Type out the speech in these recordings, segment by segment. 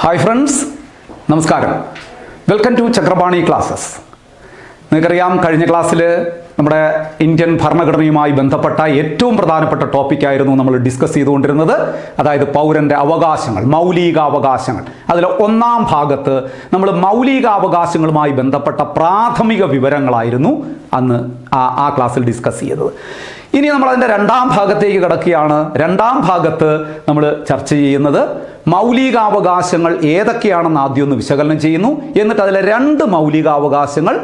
Hi friends, നമസ്കാരം. Welcome to Chakrapani classes. നിങ്ങൾക്കറിയാം, കഴിഞ്ഞ ക്ലാസ്സിൽ നമ്മുടെ ഇന്ത്യൻ ഭരണഘടനയുമായി ബന്ധപ്പെട്ട ഏറ്റവും പ്രധാനപ്പെട്ട ടോപ്പിക്കായിരുന്നു നമ്മൾ ഡിസ്കസ് ചെയ്തുകൊണ്ടിരുന്നത്. അതായത് പൗരൻ്റെ അവകാശങ്ങൾ, മൗലികാവകാശങ്ങൾ. അതിൽ ഒന്നാം ഭാഗത്ത് നമ്മൾ മൗലികാവകാശങ്ങളുമായി ബന്ധപ്പെട്ട പ്രാഥമിക വിവരങ്ങളായിരുന്നു അന്ന് ആ ക്ലാസ്സിൽ ഡിസ്കസ് ചെയ്തത്. ഇനി നമ്മൾ അതിൻ്റെ രണ്ടാം ഭാഗത്തേക്ക് കിടക്കുകയാണ്. രണ്ടാം ഭാഗത്ത് നമ്മൾ ചർച്ച ചെയ്യുന്നത് മൗലികാവകാശങ്ങൾ ഏതൊക്കെയാണെന്ന് ആദ്യം ഒന്ന് വിശകലനം ചെയ്യുന്നു. എന്നിട്ട് അതിലെ രണ്ട് മൗലികാവകാശങ്ങൾ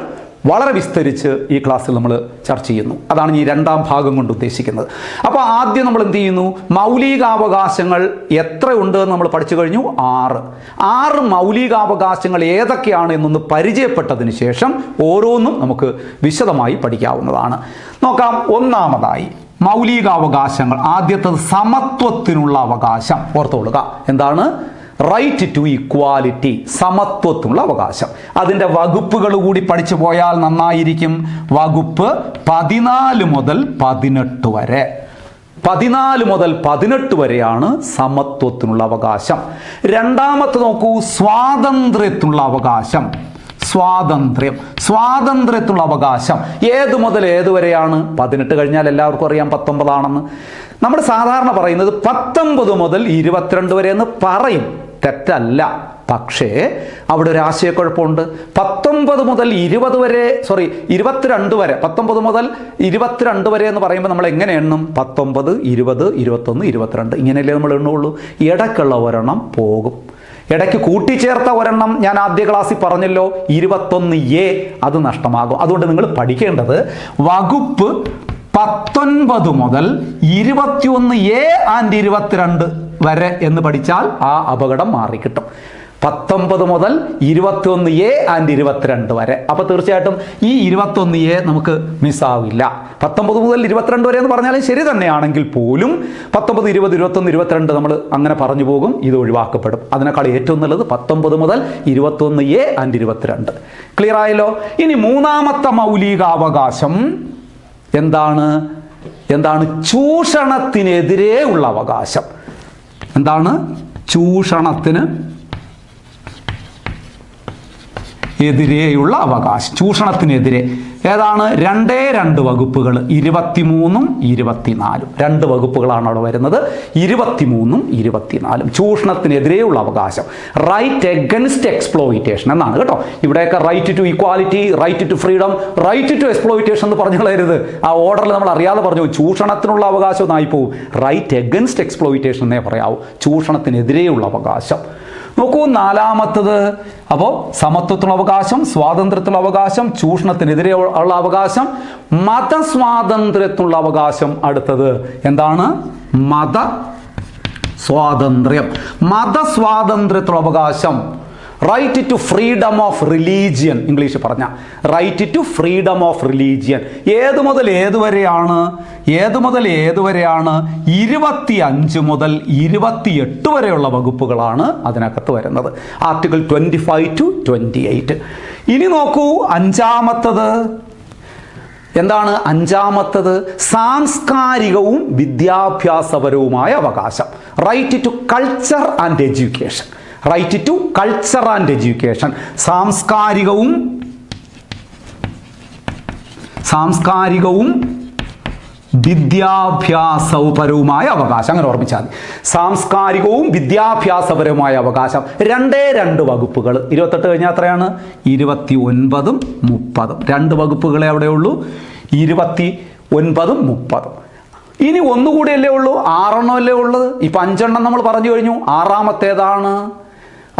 വളരെ വിസ്തരിച്ച് ഈ ക്ലാസ്സിൽ നമ്മൾ ചർച്ച ചെയ്യുന്നു. അതാണ് ഈ രണ്ടാം ഭാഗം കൊണ്ട് ഉദ്ദേശിക്കുന്നത്. അപ്പോൾ ആദ്യം നമ്മൾ എന്ത് ചെയ്യുന്നു? മൗലികാവകാശങ്ങൾ എത്രയുണ്ട് എന്ന് നമ്മൾ പഠിച്ചു കഴിഞ്ഞു. 6 മൗലികാവകാശങ്ങൾ ഏതൊക്കെയാണ് എന്നൊന്ന് പരിചയപ്പെട്ടതിന് ശേഷം ഓരോന്നും നമുക്ക് വിശദമായി പഠിക്കാവുന്നതാണ്. നോക്കാം. ഒന്നാമതായി മൗലികാവകാശങ്ങൾ. ആദ്യത്തത് സമത്വത്തിനുള്ള അവകാശം. ഓർത്തുകൊള്ളുക, എന്താണ്? റൈറ്റ് ടു ഇക്വാലിറ്റി, സമത്വത്തിനുള്ള അവകാശം. അതിൻ്റെ വകുപ്പുകൾ കൂടി പഠിച്ചു പോയാൽ നന്നായിരിക്കും. വകുപ്പ് 14 മുതൽ 18 വരെ. 14 മുതൽ 18 വരെയാണ് സമത്വത്തിനുള്ള അവകാശം. രണ്ടാമത്തെ നോക്കൂ, സ്വാതന്ത്ര്യത്തിനുള്ള അവകാശം. സ്വാതന്ത്ര്യത്തിനുള്ള അവകാശം ഏത് മുതൽ ഏതുവരെയാണ്? 18 കഴിഞ്ഞാൽ എല്ലാവർക്കും അറിയാം 19 ആണെന്ന്. നമ്മൾ സാധാരണ പറയുന്നത് 19 മുതൽ 22 വരെ എന്ന് പറയും. തെറ്റല്ല. പക്ഷേ അവിടെ ഒരു ആശയക്കുഴപ്പമുണ്ട്. 19 മുതൽ 20 വരെ, 22 വരെ, 19 മുതൽ 22 വരെ എന്ന് പറയുമ്പോൾ നമ്മൾ എങ്ങനെ എണ്ണും? 19, 20, 21, 22 ഇങ്ങനെയല്ലേ നമ്മൾ എണ്ണുള്ളൂ. ഇടയ്ക്കുള്ള ഒരെണ്ണം പോകും. ഇടയ്ക്ക് കൂട്ടിച്ചേർത്ത ഒരെണ്ണം ഞാൻ ആദ്യ ക്ലാസ്സിൽ പറഞ്ഞല്ലോ, 21A, അത് നഷ്ടമാകും. അതുകൊണ്ട് നിങ്ങൾ പഠിക്കേണ്ടത് വകുപ്പ് 19 മുതൽ 21A ആൻഡ് 22 വരെ എന്ന് പഠിച്ചാൽ ആ അപകടം മാറിക്കിട്ടും. 19 മുതൽ 21A ആൻഡ് 22 വരെ. അപ്പോൾ തീർച്ചയായിട്ടും ഈ 21A നമുക്ക് മിസ്സാവില്ല. 19 മുതൽ 22 വരെ എന്ന് പറഞ്ഞാലും ശരി തന്നെയാണെങ്കിൽ പോലും 19, 20, 21, 22 നമ്മൾ അങ്ങനെ പറഞ്ഞു പോകും. ഇത് ഒഴിവാക്കപ്പെടും. അതിനേക്കാൾ ഏറ്റവും നല്ലത് 19 മുതൽ 21A ആൻഡ് 22. ക്ലിയർ ആയല്ലോ? ഇനി മൂന്നാമത്തെ മൗലികാവകാശം എന്താണ്? ചൂഷണത്തിനെതിരെ ഉള്ള അവകാശം. എന്താണ്? ചൂഷണത്തിന് എതിരെയുള്ള അവകാശം. ചൂഷണത്തിനെതിരെ ഏതാണ്? 2 വകുപ്പുകൾ, 23ഉം 24. 2 വകുപ്പുകളാണ് അവിടെ വരുന്നത്, 23ഉം 24. ചൂഷണത്തിനെതിരെയുള്ള അവകാശം. റൈറ്റ് എഗൻസ്റ്റ് എക്സ്പ്ലോയിറ്റേഷൻ എന്നാണ് കേട്ടോ. ഇവിടെയൊക്കെ right to equality, right to freedom, right to exploitation എന്ന് പറഞ്ഞു കളയരുത്. ആ ഓർഡറിൽ നമ്മൾ അറിയാതെ പറഞ്ഞു. ചൂഷണത്തിനുള്ള അവകാശം ഒന്നായി പോവും. റൈറ്റ് എഗൻസ്റ്റ് എക്സ്പ്ലോയിറ്റേഷൻ എന്നേ പറയാവൂ. ചൂഷണത്തിനെതിരെയുള്ള അവകാശം. നോക്കൂ, നാലാമത്തത്. അപ്പോൾ സമത്വത്തിനുള്ള അവകാശം, സ്വാതന്ത്ര്യത്തിനുള്ള അവകാശം, ചൂഷണത്തിനെതിരെ ഉള്ള അവകാശം, മതസ്വാതന്ത്ര്യത്തിനുള്ള അവകാശം. അടുത്തത് എന്താണ്? മതസ്വാതന്ത്ര്യത്തിനുള്ള അവകാശം. Right to freedom of religion, English പറഞ്ഞ right to freedom of religion. ഏത് മുതൽ ഏതുവരെയാണ്? 25 മുതൽ 28 വരെയുള്ള വകുപ്പുകളാണ് അതിനകത്ത് വരുന്നത്. Article 25 to 28. ഇനി നോക്കൂ, അഞ്ചാമത്തത് എന്താണ്? സാംസ്കാരികവും വിദ്യാഭ്യാസപരവുമായ അവകാശം. Right to culture and education. Right to culture and education. സാംസ്കാരികവും വിദ്യാഭ്യാസപരവുമായ അവകാശം. അങ്ങനെ ഓർമ്മിച്ചാൽ മതി. സാംസ്കാരികവും വിദ്യാഭ്യാസപരവുമായ അവകാശം. 2 വകുപ്പുകൾ. 28 കഴിഞ്ഞാൽ എത്രയാണ്? 29ഉം 30ഉം. 2 വകുപ്പുകളെ അവിടെ ഉള്ളൂ, 29ഉം 30ഉം. ഇനി ഒന്നുകൂടിയല്ലേ ഉള്ളൂ, 6 അല്ലേ ഉള്ളത്. ഇപ്പം 5 നമ്മൾ പറഞ്ഞു കഴിഞ്ഞു. 6ാമത്തേതാണ്?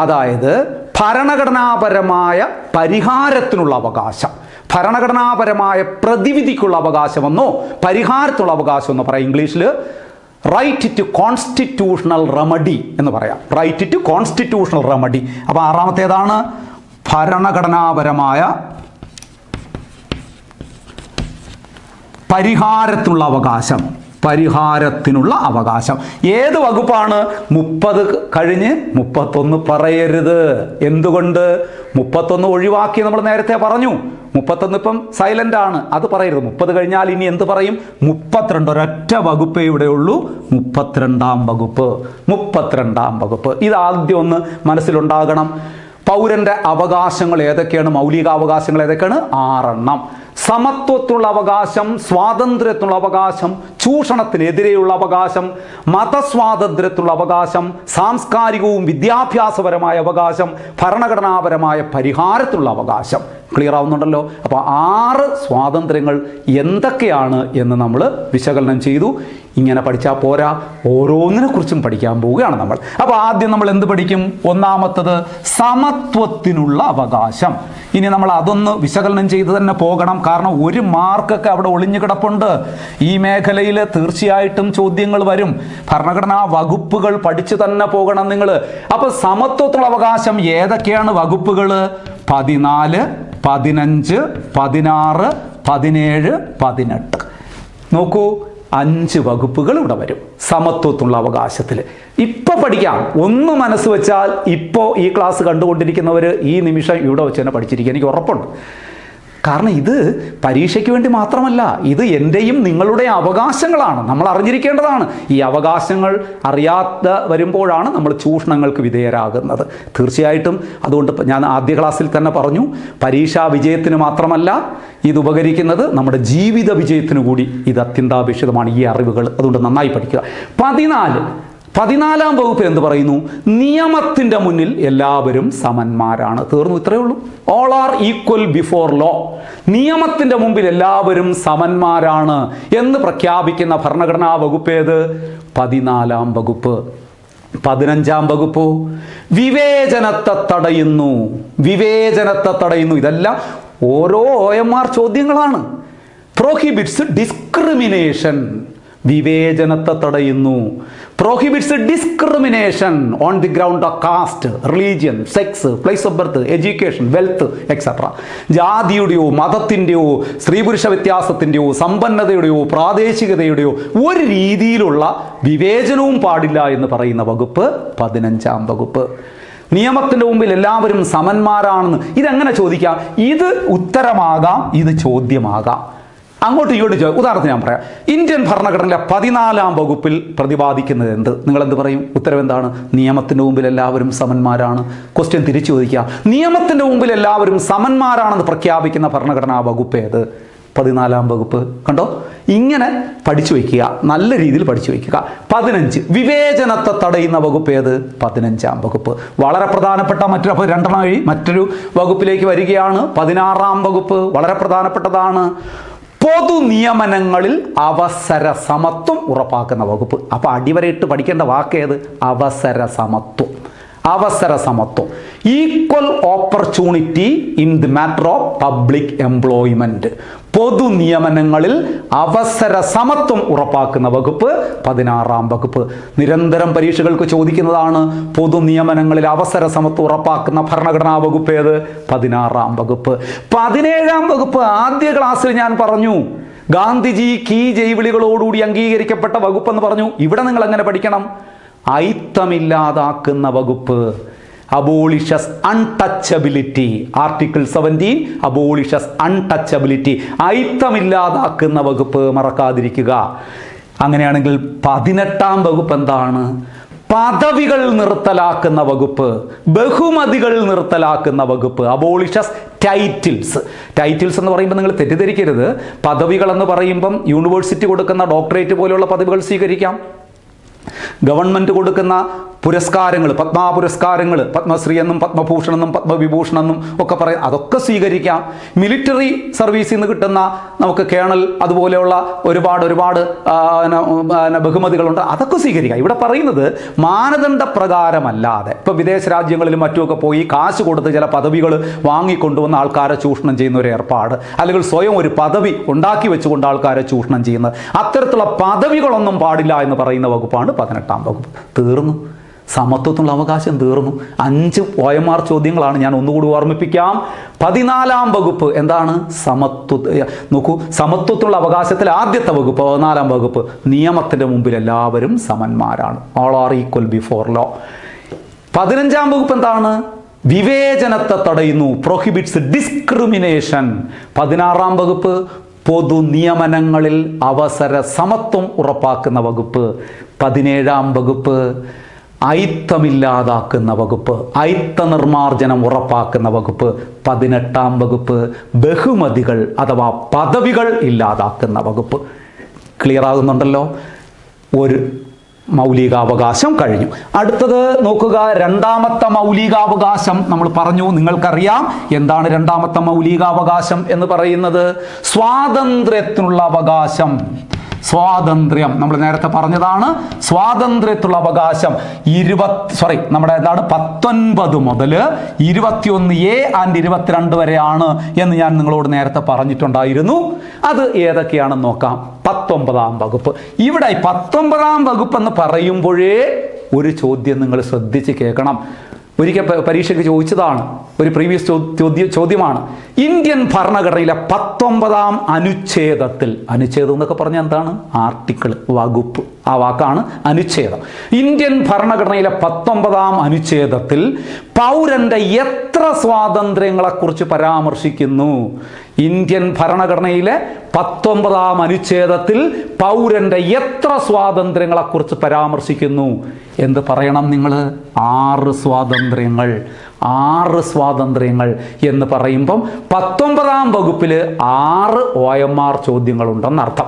അതായത് ഭരണഘടനാപരമായ പരിഹാരത്തിനുള്ള അവകാശം. ഭരണഘടനാപരമായ പ്രതിവിധിക്കുള്ള അവകാശമെന്നോ പരിഹാരത്തിനുള്ള അവകാശമെന്നോ പറയാം. ഇംഗ്ലീഷിൽ റൈറ്റ് ടു കോൺസ്റ്റിറ്റ്യൂഷണൽ റെമഡി എന്ന് പറയാം. Right to constitutional remedy. അപ്പോൾ 6ാമത്തേതാണ്? ഭരണഘടനാപരമായ പരിഹാരത്തിനുള്ള അവകാശം. ഏത് വകുപ്പാണ്? 30 കഴിഞ്ഞ് 31 പറയരുത്. എന്തുകൊണ്ട്? 31 ഒഴിവാക്കി നമ്മൾ നേരത്തെ പറഞ്ഞു. 31 ഇപ്പം സൈലന്റ് ആണ്, അത് പറയരുത്. 30 കഴിഞ്ഞാൽ ഇനി എന്ത് പറയും? 32. ഒരൊറ്റ വകുപ്പേ ഇവിടെ ഉള്ളൂ, 32ാം വകുപ്പ്. 32ാം വകുപ്പ് ഇത് ആദ്യം ഒന്ന് മനസ്സിലുണ്ടാകണം. പൗരന്റെ അവകാശങ്ങൾ ഏതൊക്കെയാണ്? മൗലിക അവകാശങ്ങൾ ഏതൊക്കെയാണ്? 6 എണ്ണം. സമത്വത്തിനുള്ള അവകാശം, സ്വാതന്ത്ര്യത്തിനുള്ള അവകാശം, ചൂഷണത്തിനെതിരെയുള്ള അവകാശം, മതസ്വാതന്ത്ര്യത്തിനുള്ള അവകാശം, സാംസ്കാരികവും വിദ്യാഭ്യാസപരമായ അവകാശം, ഭരണഘടനാപരമായ പരിഹാരത്തിനുള്ള അവകാശം. ക്ലിയർ ആവുന്നുണ്ടല്ലോ? അപ്പോൾ 6 സ്വാതന്ത്ര്യങ്ങൾ എന്തൊക്കെയാണ് എന്ന് നമ്മൾ വിശകലനം ചെയ്തു. ഇങ്ങനെ പഠിച്ചാൽ പോരാ, ഓരോന്നിനെ കുറിച്ചും പഠിക്കാൻ പോവുകയാണ് നമ്മൾ. അപ്പോൾ ആദ്യം നമ്മൾ എന്ത് പഠിക്കും? ഒന്നാമത്തത് സമത്വത്തിനുള്ള അവകാശം. ഇനി നമ്മൾ അതൊന്ന് വിശകലനം ചെയ്ത് തന്നെ പോകണം, കാരണം ഒരു മാർക്കൊക്കെ അവിടെ ഒളിഞ്ഞു കിടപ്പുണ്ട്. ഈ മേഖലയിൽ തീർച്ചയായിട്ടും ചോദ്യങ്ങൾ വരും. ഭരണഘടനാ വകുപ്പുകൾ പഠിച്ചു തന്നെ പോകണം നിങ്ങൾ. അപ്പോൾ സമത്വത്തിനുള്ള അവകാശം ഏതൊക്കെയാണ് വകുപ്പുകൾ? 14, 15, 16, 17, 18. നോക്കൂ, 5 വകുപ്പുകൾ ഇവിടെ വരും സമത്വത്തിനുള്ള അവകാശത്തിൽ. ഇപ്പം പഠിക്കാം, ഒന്ന് മനസ്സ് വെച്ചാൽ ഇപ്പോൾ ഈ ക്ലാസ് കണ്ടുകൊണ്ടിരിക്കുന്നവർ ഈ നിമിഷം ഇവിടെ വെച്ച് തന്നെ പഠിച്ചിരിക്കുക, എനിക്ക് ഉറപ്പുണ്ട്. കാരണം ഇത് പരീക്ഷയ്ക്ക് വേണ്ടി മാത്രമല്ല, ഇത് എൻ്റെയും നിങ്ങളുടെ അവകാശങ്ങളാണ്, നമ്മൾ അറിഞ്ഞിരിക്കേണ്ടതാണ്. ഈ അവകാശങ്ങൾ അറിയാതെ വരുമ്പോഴാണ് നമ്മൾ ചൂഷണങ്ങൾക്ക് വിധേയരാകുന്നത്. തീർച്ചയായിട്ടും അതുകൊണ്ട് ഞാൻ ആദ്യ ക്ലാസ്സിൽ തന്നെ പറഞ്ഞു, പരീക്ഷാ വിജയത്തിന് മാത്രമല്ല ഇത് ഉപകരിക്കുന്നത്, നമ്മുടെ ജീവിത വിജയത്തിന് കൂടി ഇത് അത്യന്താപേക്ഷിതമാണ് ഈ അറിവുകൾ. അതുകൊണ്ട് നന്നായി പഠിക്കുക. 14ാം വകുപ്പിൽ എന്ത് പറയുന്നു? നിയമത്തിൻ്റെ മുന്നിൽ എല്ലാവരും സമന്മാരാണ്. തീർന്നു, ഇത്രയേ ഉള്ളൂ. All are equal before law. നിയമത്തിൻ്റെ മുമ്പിൽ എല്ലാവരും സമന്മാരാണ് എന്ന് പ്രഖ്യാപിക്കുന്ന ഭരണഘടനാ വകുപ്പ് ഏത്? 14ാം വകുപ്പ്. 15ാം വകുപ്പ് വിവേചനത്തെ തടയുന്നു. വിവേചനത്തെ തടയുന്നു. ഇതെല്ലാം ഓരോ OMR ചോദ്യങ്ങളാണ്. Prohibits discrimination. വിവേചനത്തെ തടയുന്നു. Prohibits discrimination on the ground of caste, religion, sex, place of birth, education, wealth etcetera. ജാതിയുടെയോ മതത്തിൻ്റെയോ സ്ത്രീ പുരുഷ വ്യത്യാസത്തിൻ്റെയോ സമ്പന്നതയുടെയോ പ്രാദേശികതയുടെയോ ഒരു രീതിയിലുള്ള വിവേചനവും പാടില്ല എന്ന് പറയുന്ന വകുപ്പ് 15ാം വകുപ്പ്. നിയമത്തിൻ്റെ മുമ്പിൽ എല്ലാവരും സമന്മാരാണെന്ന് ഇതെങ്ങനെ ചോദിക്കാം? ഇത് ഉത്തരമാകാം, ഇത് ചോദ്യമാകാം. അങ്ങോട്ട് ഇങ്ങോട്ട് ഉദാഹരണത്തിന് ഞാൻ പറയാം. ഇന്ത്യൻ ഭരണഘടനയിലെ 14ാം വകുപ്പിൽ പ്രതിപാദിക്കുന്നത് എന്ത്? നിങ്ങളെന്ത് പറയും? ഉത്തരം എന്താണ്? നിയമത്തിൻ്റെ മുമ്പിൽ എല്ലാവരും സമന്മാരാണ്. ക്വസ്റ്റ്യൻ തിരിച്ചു ചോദിക്കാം. നിയമത്തിൻ്റെ മുമ്പിൽ എല്ലാവരും സമന്മാരാണെന്ന് പ്രഖ്യാപിക്കുന്ന ഭരണഘടനാ വകുപ്പ് ഏത്? 14ാം വകുപ്പ്. കണ്ടോ? ഇങ്ങനെ പഠിച്ചു വയ്ക്കുക, നല്ല രീതിയിൽ പഠിച്ചു വയ്ക്കുക. 15 വിവേചനത്തെ തടയുന്ന വകുപ്പ് ഏത്? 15ാം വകുപ്പ്. വളരെ പ്രധാനപ്പെട്ട മറ്റൊരു വകുപ്പിലേക്ക് വരികയാണ്. 16ാം വകുപ്പ് വളരെ പ്രധാനപ്പെട്ടതാണ്. പൊതു നിയമനങ്ങളിൽ അവസര സമത്വം ഉറപ്പാക്കുന്ന വകുപ്പ്. അപ്പോൾ അടിവരയിട്ട് പഠിക്കേണ്ട വാക്കേത്? അവസര സമത്വം. അവസര സമത്വം. Equal opportunity in the matter of public employment. പൊതു നിയമനങ്ങളിൽ അവസര സമത്വം ഉറപ്പാക്കുന്ന വകുപ്പ് 16ാം വകുപ്പ്. നിരന്തരം പരീക്ഷകൾക്ക് ചോദിക്കുന്നതാണ്. പൊതു നിയമനങ്ങളിൽ അവസര സമത്വം ഉറപ്പാക്കുന്ന ഭരണഘടനാ വകുപ്പ് ഏത്? 16ാം വകുപ്പ്. 17ാം വകുപ്പ് ആദ്യ ക്ലാസ്സിൽ ഞാൻ പറഞ്ഞു, ഗാന്ധിജി കീ ജൈവിളികളോടുകൂടി അംഗീകരിക്കപ്പെട്ട വകുപ്പ് എന്ന് പറഞ്ഞു. ഇവിടെ നിങ്ങൾ എങ്ങനെ പഠിക്കണം? അയിത്തമില്ലാതാക്കുന്ന വകുപ്പ്. abolishes untouchability. Article 17 abolishes untouchability. അയിത്തമില്ലാതാക്കുന്ന വകുപ്പ് മറക്കാതിരിക്കുക. അങ്ങനെയാണെങ്കിൽ 18ാം വകുപ്പ് എന്താണ്? പദവികൾ നിർത്തലാക്കുന്ന വകുപ്പ്, ബഹുമതികൾ നിർത്തലാക്കുന്ന വകുപ്പ്. abolishes titles. ടൈറ്റിൽസ് എന്ന് പറയുമ്പോൾ നിങ്ങൾ തെറ്റിദ്ധരിക്കരുത്. പദവികൾ എന്ന് പറയുമ്പം യൂണിവേഴ്സിറ്റി കൊടുക്കുന്ന ഡോക്ടറേറ്റ് പോലെയുള്ള പദവികൾ സ്വീകരിക്കാം. ഗവൺമെൻറ് കൊടുക്കുന്ന പുരസ്കാരങ്ങൾ, പത്മ പുരസ്കാരങ്ങൾ, പത്മശ്രീ എന്നും പത്മഭൂഷൺ എന്നും പത്മവിഭൂഷൺ എന്നും ഒക്കെ പറയും, അതൊക്കെ സ്വീകരിക്കാം. മിലിറ്ററി സർവീസിൽ നിന്ന് കിട്ടുന്ന നമുക്ക് കേണൽ അതുപോലെയുള്ള ഒരുപാട് ബഹുമതികളുണ്ട്, അതൊക്കെ സ്വീകരിക്കാം. ഇവിടെ പറയുന്നത് മാനദണ്ഡ പ്രകാരമല്ലാതെ, ഇപ്പോൾ വിദേശ രാജ്യങ്ങളിലും മറ്റുമൊക്കെ പോയി കാശ് കൊടുത്ത് ചില പദവികൾ വാങ്ങിക്കൊണ്ടുവന്ന ആൾക്കാരെ ചൂഷണം ചെയ്യുന്ന ഒരു ഏർപ്പാട്, അല്ലെങ്കിൽ സ്വയം ഒരു പദവി ഉണ്ടാക്കി വെച്ചുകൊണ്ട് ആൾക്കാരെ ചൂഷണം ചെയ്യുന്നത്, അത്തരത്തിലുള്ള പദവികളൊന്നും പാടില്ല എന്ന് പറയുന്ന വകുപ്പാണ് 18ാം വകുപ്പ്. തീർന്നു. സമത്വത്തിനുള്ള അവകാശം തീർന്നു. 5 OMR ചോദ്യങ്ങളാണ്. ഞാൻ ഒന്നുകൂടി ഓർമ്മിപ്പിക്കാം. 14ാം വകുപ്പ് എന്താണ്? നോക്കൂ, സമത്വത്തിനുള്ള അവകാശത്തിൽ ആദ്യത്തെ വകുപ്പ് 14ാം വകുപ്പ്, നിയമത്തിൻ്റെ മുമ്പിൽ എല്ലാവരും സമന്മാരാണ്. All are equal before law. 15ാം വകുപ്പ് എന്താണ്? വിവേചനത്തെ തടയുന്നു, പ്രൊഹിബിറ്റ്സ് ഡിസ്ക്രിമിനേഷൻ. 16-ാം വകുപ്പ് പൊതു നിയമനങ്ങളിൽ അവസര സമത്വം ഉറപ്പാക്കുന്ന വകുപ്പ്. 17-ാം വകുപ്പ് അയിത്തമില്ലാതാക്കുന്ന വകുപ്പ്, അയിത്ത നിർമ്മാർജ്ജനം ഉറപ്പാക്കുന്ന വകുപ്പ്. 18-ാം വകുപ്പ് ബഹുമതികൾ അഥവാ പദവികൾ ഇല്ലാതാക്കുന്ന വകുപ്പ്. ക്ലിയർ ആകുന്നുണ്ടല്ലോ? ഒരു മൗലികാവകാശം കഴിഞ്ഞു. അടുത്തത് നോക്കുക, രണ്ടാമത്തെ മൗലികാവകാശം നമ്മൾ പറഞ്ഞു. നിങ്ങൾക്കറിയാം എന്താണ് രണ്ടാമത്തെ മൗലികാവകാശം എന്ന് പറയുന്നത്? സ്വാതന്ത്ര്യത്തിനുള്ള അവകാശം. സ്വാതന്ത്ര്യം നമ്മൾ നേരത്തെ പറഞ്ഞതാണ്. സ്വാതന്ത്ര്യത്തിലുള്ള അവകാശം 19 മുതൽ 21A ആൻഡ് 22 വരെയാണ് എന്ന് ഞാൻ നിങ്ങളോട് നേരത്തെ പറഞ്ഞിട്ടുണ്ടായിരുന്നു. അത് ഏതൊക്കെയാണെന്ന് നോക്കാം. 19-ാം വകുപ്പ്. ഇവിടെ 19-ാം വകുപ്പ് എന്ന് പറയുമ്പോഴേ ഒരു ചോദ്യം നിങ്ങൾ ശ്രദ്ധിച്ച് കേൾക്കണം. ഒരിക്കൽ പരീക്ഷയ്ക്ക് ചോദിച്ചതാണ്, ഒരു പ്രീവിയസ് ചോദ്യമാണ്. ഇന്ത്യൻ ഭരണഘടനയിലെ 19-ാം അനുച്ഛേദത്തിൽ, അനുച്ഛേദം എന്നൊക്കെ പറഞ്ഞാൽ എന്താണ്? ആർട്ടിക്കിൾ, വകുപ്പ്, ആ വാക്കാണ് അനുച്ഛേദം. ഇന്ത്യൻ ഭരണഘടനയിലെ 19-ാം അനുച്ഛേദത്തിൽ പൗരന്റെ എത്ര സ്വാതന്ത്ര്യങ്ങളെക്കുറിച്ച് പരാമർശിക്കുന്നു? ഇന്ത്യൻ ഭരണഘടനയിലെ 19-ാം അനുച്ഛേദത്തിൽ പൗരന്റെ എത്ര സ്വാതന്ത്ര്യങ്ങളെക്കുറിച്ച് പരാമർശിക്കുന്നു? എന്ത് പറയണം നിങ്ങൾ? 6 സ്വാതന്ത്ര്യങ്ങൾ. 6 സ്വാതന്ത്ര്യങ്ങൾ എന്ന് പറയുമ്പം 19-ാം വകുപ്പിൽ 6 OMR ചോദ്യങ്ങളുണ്ടെന്നർത്ഥം.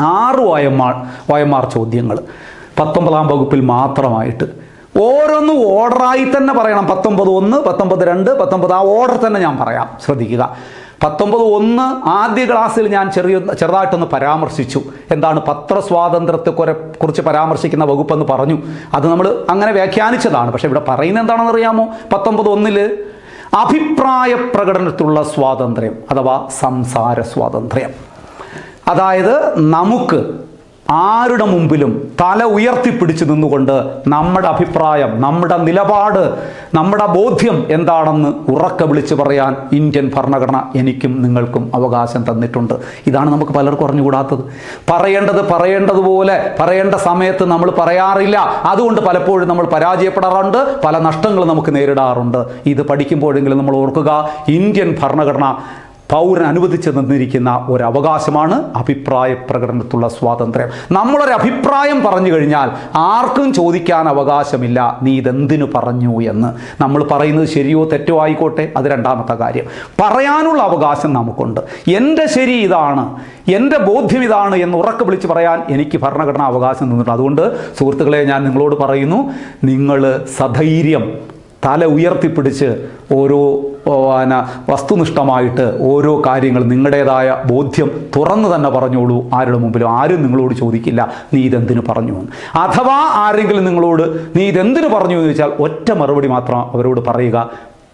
6 OMR ചോദ്യങ്ങൾ 19-ാം വകുപ്പിൽ മാത്രമായിട്ട്. ഓരോന്നും ഓർഡറായി തന്നെ പറയണം. 19(1), 19(2), 19 ആ ഓർഡർ തന്നെ ഞാൻ പറയാം, ശ്രദ്ധിക്കുക. 19(1) ആദ്യ ക്ലാസ്സിൽ ഞാൻ ചെറുതായിട്ടൊന്ന് പരാമർശിച്ചു. എന്താണ്? പത്രസ്വാതന്ത്ര്യത്തെക്കുറിച്ച് പരാമർശിക്കുന്ന വകുപ്പെന്ന് പറഞ്ഞു. അത് നമ്മൾ അങ്ങനെ വ്യാഖ്യാനിച്ചതാണ്. പക്ഷേ ഇവിടെ പറയുന്നത് എന്താണെന്ന് അറിയാമോ? 19(1) അഭിപ്രായ പ്രകടനത്തിലുള്ള സ്വാതന്ത്ര്യം അഥവാ സംസാര സ്വാതന്ത്ര്യം. അതായത് നമുക്ക് ആരുടെ മുമ്പിലും തല ഉയർത്തിപ്പിടിച്ചു നിന്നുകൊണ്ട് നമ്മുടെ അഭിപ്രായം, നമ്മുടെ നിലപാട്, നമ്മുടെ ബോധ്യം എന്താണെന്ന് ഉറക്കെ വിളിച്ചു പറയാൻ ഇന്ത്യൻ ഭരണഘടന എനിക്കും നിങ്ങൾക്കും അവകാശം തന്നിട്ടുണ്ട്. ഇതാണ് നമുക്ക് പലർക്കും അറിഞ്ഞുകൂടാത്തത്. പറയേണ്ടതുപോലെ പറയേണ്ട സമയത്ത് നമ്മൾ പറയാറില്ല. അതുകൊണ്ട് പലപ്പോഴും നമ്മൾ പരാജയപ്പെടാറുണ്ട്, പല നഷ്ടങ്ങളും നമുക്ക് നേരിടാറുണ്ട്. ഇത് പഠിക്കുമ്പോഴെങ്കിലും നമ്മൾ ഓർക്കുക, ഇന്ത്യൻ ഭരണഘടന പൗരൻ അനുവദിച്ചു തന്നിരിക്കുന്ന ഒരു അവകാശമാണ് അഭിപ്രായ പ്രകടനത്തിലുള്ള സ്വാതന്ത്ര്യം. നമ്മളൊരു അഭിപ്രായം പറഞ്ഞു കഴിഞ്ഞാൽ ആർക്കും ചോദിക്കാൻ അവകാശമില്ല നീ ഇതെന്തിനു പറഞ്ഞു എന്ന്. നമ്മൾ പറയുന്നത് ശരിയോ തെറ്റോ ആയിക്കോട്ടെ, അത് രണ്ടാമത്തെ കാര്യം. പറയാനുള്ള അവകാശം നമുക്കുണ്ട്. എൻ്റെ ശരി ഇതാണ്, എൻ്റെ ബോധ്യം ഇതാണ് എന്ന് ഉറക്കെ വിളിച്ച് പറയാൻ എനിക്ക് ഭരണഘടന അവകാശം തന്നിട്ടുണ്ട്. അതുകൊണ്ട് സുഹൃത്തുക്കളെ, ഞാൻ നിങ്ങളോട് പറയുന്നു, നിങ്ങൾ സധൈര്യം തല ഉയർത്തിപ്പിടിച്ച് ഓരോ വസ്തുനിഷ്ഠമായിട്ട് ഓരോ കാര്യങ്ങൾ നിങ്ങളുടേതായ ബോധ്യം തുറന്നു തന്നെ പറഞ്ഞോളൂ. ആരുടെ മുമ്പിലും ആരും നിങ്ങളോട് ചോദിക്കില്ല നീ ഇതെന്തിനു പറഞ്ഞു എന്ന്. അഥവാ ആരെങ്കിലും നിങ്ങളോട് നീ ഇതെന്തിനു പറഞ്ഞു എന്ന് ചോദിച്ചാൽ ഒറ്റ മറുപടി മാത്രം അവരോട് പറയുക,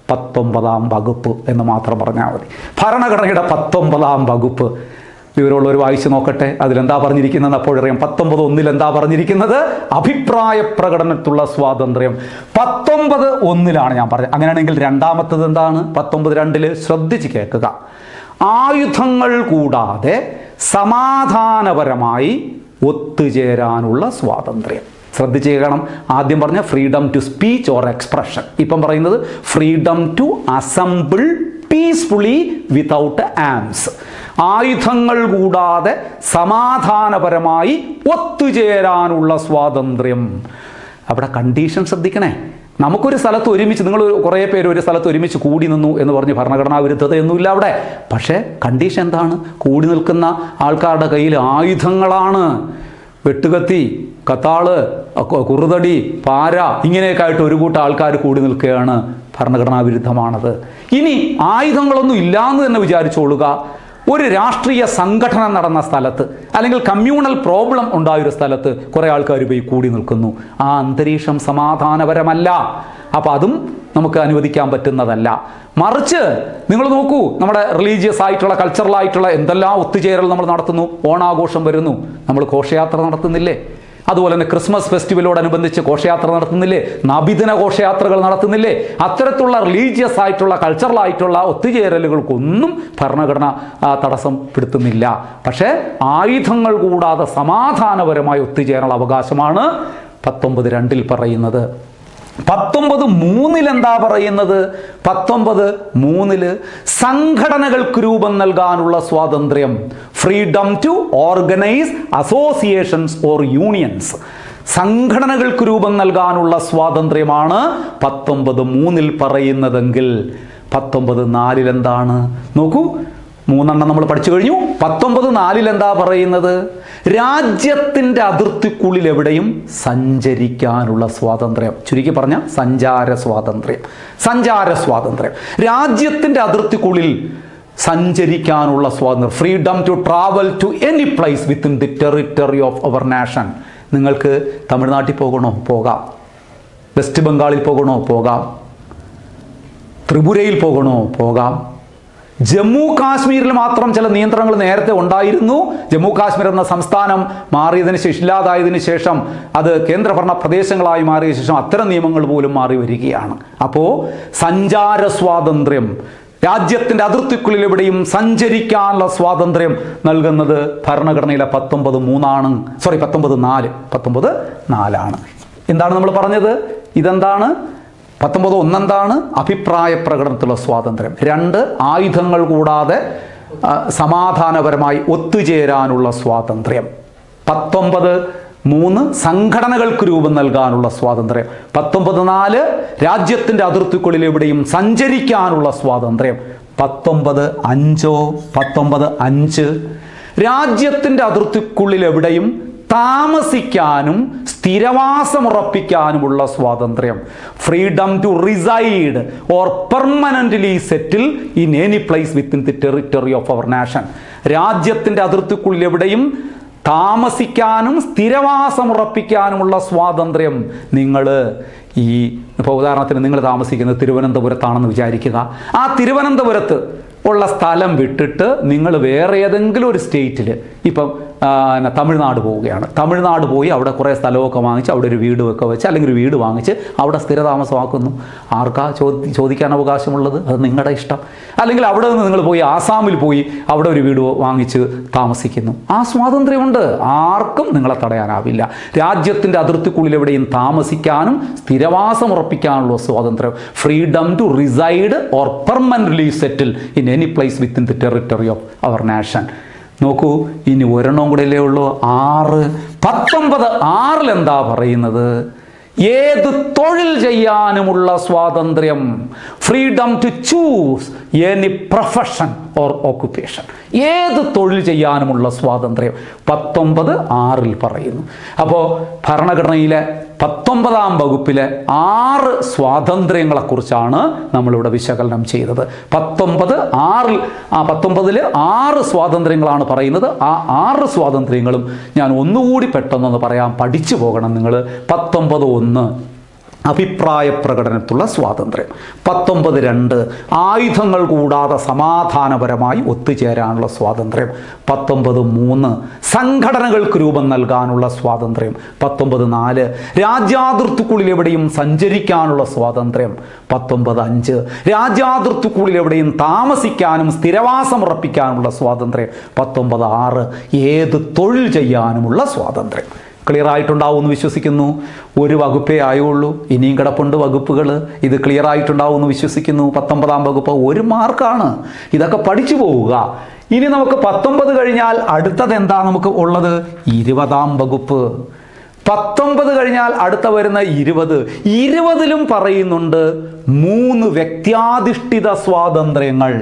19-ാം വകുപ്പ് എന്ന് മാത്രം പറഞ്ഞാൽ മതി. ഭരണഘടനയുടെ 19-ാം വകുപ്പ് വിവരമുള്ളവർ വായിച്ചു നോക്കട്ടെ. അതിലെന്താ പറഞ്ഞിരിക്കുന്നത് അപ്പോഴറിയാം. 19(1) എന്താ പറഞ്ഞിരിക്കുന്നത്? അഭിപ്രായ പ്രകടനത്തിലുള്ള സ്വാതന്ത്ര്യം. 19(1) ഞാൻ പറഞ്ഞത്. അങ്ങനെയാണെങ്കിൽ രണ്ടാമത്തത് എന്താണ്? 19(2) ശ്രദ്ധിച്ച് കേൾക്കുക. ആയുധങ്ങൾ കൂടാതെ സമാധാനപരമായി ഒത്തുചേരാനുള്ള സ്വാതന്ത്ര്യം. ശ്രദ്ധിച്ച് കേൾക്കണം. ആദ്യം പറഞ്ഞ freedom to speech or expression. ഇപ്പം പറയുന്നത് freedom to assemble peacefully without arms. ആയുധങ്ങൾ കൂടാതെ സമാധാനപരമായി ഒത്തുചേരാനുള്ള സ്വാതന്ത്ര്യം. അവിടെ കണ്ടീഷൻ ശ്രദ്ധിക്കണേ. നമുക്കൊരു സ്ഥലത്ത് ഒരുമിച്ച്, നിങ്ങൾ കുറേ പേര് ഒരു സ്ഥലത്ത് ഒരുമിച്ച് കൂടി നിന്നു എന്ന് പറഞ്ഞ് ഭരണഘടനാ വിരുദ്ധതയൊന്നുമില്ല അവിടെ. പക്ഷേ കണ്ടീഷൻ എന്താണ്? കൂടി നിൽക്കുന്ന ആൾക്കാരുടെ കയ്യിൽ ആയുധങ്ങളാണ്. വെട്ടുകത്തി, കത്താള്, കുറുതടി, പാര, ഇങ്ങനെയൊക്കെ ആയിട്ട് ഒരു കൂട്ടം ആൾക്കാർ കൂടി നിൽക്കുകയാണ്. ഭരണഘടനാ വിരുദ്ധമാണത്. ഇനി ആയുധങ്ങളൊന്നും ഇല്ലാന്ന് തന്നെ വിചാരിച്ചോളുക. ഒരു രാഷ്ട്രീയ സംഘടന നടന്ന സ്ഥലത്ത് അല്ലെങ്കിൽ കമ്മ്യൂണൽ പ്രോബ്ലം ഉണ്ടായൊരു സ്ഥലത്ത് കുറേ ആൾക്കാർ പോയി കൂടി നിൽക്കുന്നു. ആ അന്തരീക്ഷം സമാധാനപരമല്ല. അപ്പം അതും നമുക്ക് അനുവദിക്കാൻ പറ്റുന്നതല്ല. മറിച്ച് നിങ്ങൾ നോക്കൂ, നമ്മുടെ റിലീജിയസ് ആയിട്ടുള്ള, കൾച്ചറൽ ആയിട്ടുള്ള എന്തെല്ലാം ഒത്തുചേരൽ നമ്മൾ നടത്തുന്നു. ഓണാഘോഷം വരുന്നു, നമ്മൾ ഘോഷയാത്ര നടത്തുന്നില്ലേ? അതുപോലെ തന്നെ ക്രിസ്മസ് ഫെസ്റ്റിവലോടനുബന്ധിച്ച് ഘോഷയാത്ര നടത്തുന്നില്ലേ? നബിദിന ഘോഷയാത്രകൾ നടത്തുന്നില്ലേ? അത്തരത്തിലുള്ള റിലീജിയസ് ആയിട്ടുള്ള, കൾച്ചറൽ ആയിട്ടുള്ള ഒത്തുചേരലുകൾക്കൊന്നും ഭരണഘടന തടസ്സപ്പെടുത്തുന്നില്ല. പക്ഷേ ആയുധങ്ങൾ കൂടാതെ സമാധാനപരമായി ഒത്തുചേരാനുള്ള അവകാശമാണ് 19(2) പറയുന്നത്. 19(3) എന്താ പറയുന്നത്? 19(3) സംഘടനകൾക്ക് രൂപം നൽകാനുള്ള സ്വാതന്ത്ര്യം, freedom to organise associations or unions. സംഘടനകൾക്ക് രൂപം നൽകാനുള്ള സ്വാതന്ത്ര്യമാണ് 19(3) പറയുന്നതെങ്കിൽ 19(4) എന്താണ്? നോക്കൂ, 3 നമ്മൾ പഠിച്ചു കഴിഞ്ഞു. 19(4) എന്താ പറയുന്നത്? രാജ്യത്തിൻ്റെ അതിർത്തിക്കുള്ളിൽ എവിടെയും സഞ്ചരിക്കാനുള്ള സ്വാതന്ത്ര്യം. ചുരുക്കി പറഞ്ഞ സഞ്ചാര സ്വാതന്ത്ര്യം. സഞ്ചാര സ്വാതന്ത്ര്യം, രാജ്യത്തിൻ്റെ അതിർത്തിക്കുള്ളിൽ സഞ്ചരിക്കാനുള്ള സ്വാതന്ത്ര്യം. Freedom to travel to any place within the territory of our nation. നിങ്ങൾക്ക് തമിഴ്നാട്ടിൽ പോകണോ? പോകാം. വെസ്റ്റ് ബംഗാളിൽ പോകണോ? പോകാം. ത്രിപുരയിൽ പോകണോ? പോകാം. ജമ്മു കാശ്മീരിൽ മാത്രം ചില നിയന്ത്രണങ്ങൾ നേരത്തെ ഉണ്ടായിരുന്നു. ജമ്മു കാശ്മീർ എന്ന സംസ്ഥാനം മാറിയതിന് ശേഷം, ഇല്ലാതായതിനു ശേഷം, അത് കേന്ദ്രഭരണ പ്രദേശങ്ങളായി മാറിയ ശേഷം അത്തരം നിയമങ്ങൾ പോലും മാറി വരികയാണ്. അപ്പോൾ സഞ്ചാര സ്വാതന്ത്ര്യം, രാജ്യത്തിൻ്റെ അതിർത്തിക്കുള്ളിൽ എവിടെയും സഞ്ചരിക്കാനുള്ള സ്വാതന്ത്ര്യം നൽകുന്നത് ഭരണഘടനയിലെ 19(3) 19(4) എന്താണ് നമ്മൾ പറഞ്ഞത്? ഇതെന്താണ്? 19(1) എന്താണ്? അഭിപ്രായ പ്രകടനത്തിലുള്ള സ്വാതന്ത്ര്യം. 2, ആയുധങ്ങൾ കൂടാതെ സമാധാനപരമായി ഒത്തുചേരാനുള്ള സ്വാതന്ത്ര്യം. 19(3) സംഘടനകൾക്ക് രൂപം നൽകാനുള്ള സ്വാതന്ത്ര്യം. 19(4) രാജ്യത്തിൻ്റെ അതിർത്തിക്കുള്ളിൽ എവിടെയും സഞ്ചരിക്കാനുള്ള സ്വാതന്ത്ര്യം. 19(5) രാജ്യത്തിൻ്റെ അതിർത്തിക്കുള്ളിൽ എവിടെയും താമസിക്കാനും സ്ഥിരവാസമുറപ്പിക്കാനുമുള്ള സ്വാതന്ത്ര്യം. Freedom to reside or permanently settle in any place within the territory of our nation. രാജ്യത്തിൻ്റെ അതിർത്തിക്കുള്ളിൽ എവിടെയും താമസിക്കാനും സ്ഥിരവാസമുറപ്പിക്കാനുമുള്ള സ്വാതന്ത്ര്യം. നിങ്ങൾ ഇപ്പോൾ ഉദാഹരണത്തിന് നിങ്ങൾ താമസിക്കുന്നത് തിരുവനന്തപുരത്താണെന്ന് വിചാരിക്കുക. ആ തിരുവനന്തപുരത്ത് ഉള്ള സ്ഥലം വിട്ടിട്ട് നിങ്ങൾ വേറെ ഏതെങ്കിലും ഒരു സ്റ്റേറ്റിൽ, ഇപ്പം തമിഴ്നാട് പോവുകയാണ്. തമിഴ്നാട് പോയി അവിടെ കുറേ സ്ഥലമൊക്കെ വാങ്ങിച്ച് അവിടെ ഒരു വീടൊക്കെ വെച്ച്, അല്ലെങ്കിൽ ഒരു വീട് വാങ്ങിച്ച് അവിടെ സ്ഥിരതാമസമാക്കുന്നു. ആർക്കാ ചോദിക്കാൻ അവകാശമുള്ളത്? അത് നിങ്ങളുടെ ഇഷ്ടം. അല്ലെങ്കിൽ അവിടെ നിന്ന് നിങ്ങൾ പോയി ആസാമിൽ പോയി അവിടെ ഒരു വീട് വാങ്ങിച്ച് താമസിക്കുന്നു. ആ സ്വാതന്ത്ര്യമുണ്ട്, ആർക്കും നിങ്ങളെ തടയാനാവില്ല. രാജ്യത്തിൻ്റെ അതിർത്തിക്കുള്ളിൽ എവിടെയും താമസിക്കാനും സ്ഥിരവാസം ഉറപ്പിക്കാനുള്ള സ്വാതന്ത്ര്യം. Freedom to reside or permanently settle in any place within the territory of our nation. നോക്കൂ, ഇനി ഒരെണ്ണം കൂടെയല്ലേ ഉള്ളൂ, 6. 19(6) എന്താ പറയുന്നത്? ഏത് തൊഴിൽ ചെയ്യാനുമുള്ള സ്വാതന്ത്ര്യം. Freedom to choose any profession or occupation. ഏത് തൊഴിൽ ചെയ്യാനുമുള്ള സ്വാതന്ത്ര്യം 19(6) പറയുന്നു. അപ്പോൾ ഭരണഘടനയിലെ 19-ാം വകുപ്പിലെ 6 സ്വാതന്ത്ര്യങ്ങളെക്കുറിച്ചാണ് നമ്മളിവിടെ വിശകലനം ചെയ്തത്. 19(6) 6 സ്വാതന്ത്ര്യങ്ങളാണ് പറയുന്നത്. ആ 6 സ്വാതന്ത്ര്യങ്ങളും ഞാൻ ഒന്നുകൂടി പെട്ടെന്നൊന്ന് പറയാം, പഠിച്ചു പോകണം നിങ്ങൾ. 19(1) അഭിപ്രായ പ്രകടനത്തിലുള്ള സ്വാതന്ത്ര്യം. 19(2) ആയുധങ്ങൾ കൂടാതെ സമാധാനപരമായി ഒത്തുചേരാനുള്ള സ്വാതന്ത്ര്യം. 19(3) സംഘടനകൾക്ക് രൂപം നൽകാനുള്ള സ്വാതന്ത്ര്യം. 19(4) രാജ്യാതിർത്തിക്കുള്ളിൽ എവിടെയും സഞ്ചരിക്കാനുള്ള സ്വാതന്ത്ര്യം. 19(5) രാജ്യാതിർത്തിക്കുള്ളിൽ എവിടെയും താമസിക്കാനും സ്ഥിരവാസം ഉറപ്പിക്കാനുള്ള സ്വാതന്ത്ര്യം. 19(6) ഏത് തൊഴിൽ ചെയ്യാനുമുള്ള സ്വാതന്ത്ര്യം. ക്ലിയർ ആയിട്ടുണ്ടാവുമെന്ന് വിശ്വസിക്കുന്നു. ഒരു വകുപ്പേ ആയുള്ളൂ, ഇനിയും കിടപ്പുണ്ട് വകുപ്പുകൾ. ഇത് ക്ലിയർ ആയിട്ടുണ്ടാവുമെന്ന് വിശ്വസിക്കുന്നു. 19-ാം വകുപ്പ് 1 മാർക്കാണ്. ഇതൊക്കെ പഠിച്ചു പോവുക. ഇനി നമുക്ക് 19 കഴിഞ്ഞാൽ അടുത്തത് എന്താ നമുക്ക് ഉള്ളത്? 20-ാം വകുപ്പ്. 19 കഴിഞ്ഞാൽ അടുത്ത വരുന്ന 20. 20-ലും പറയുന്നുണ്ട് 3 വ്യക്തിയാധിഷ്ഠിത സ്വാതന്ത്ര്യങ്ങൾ.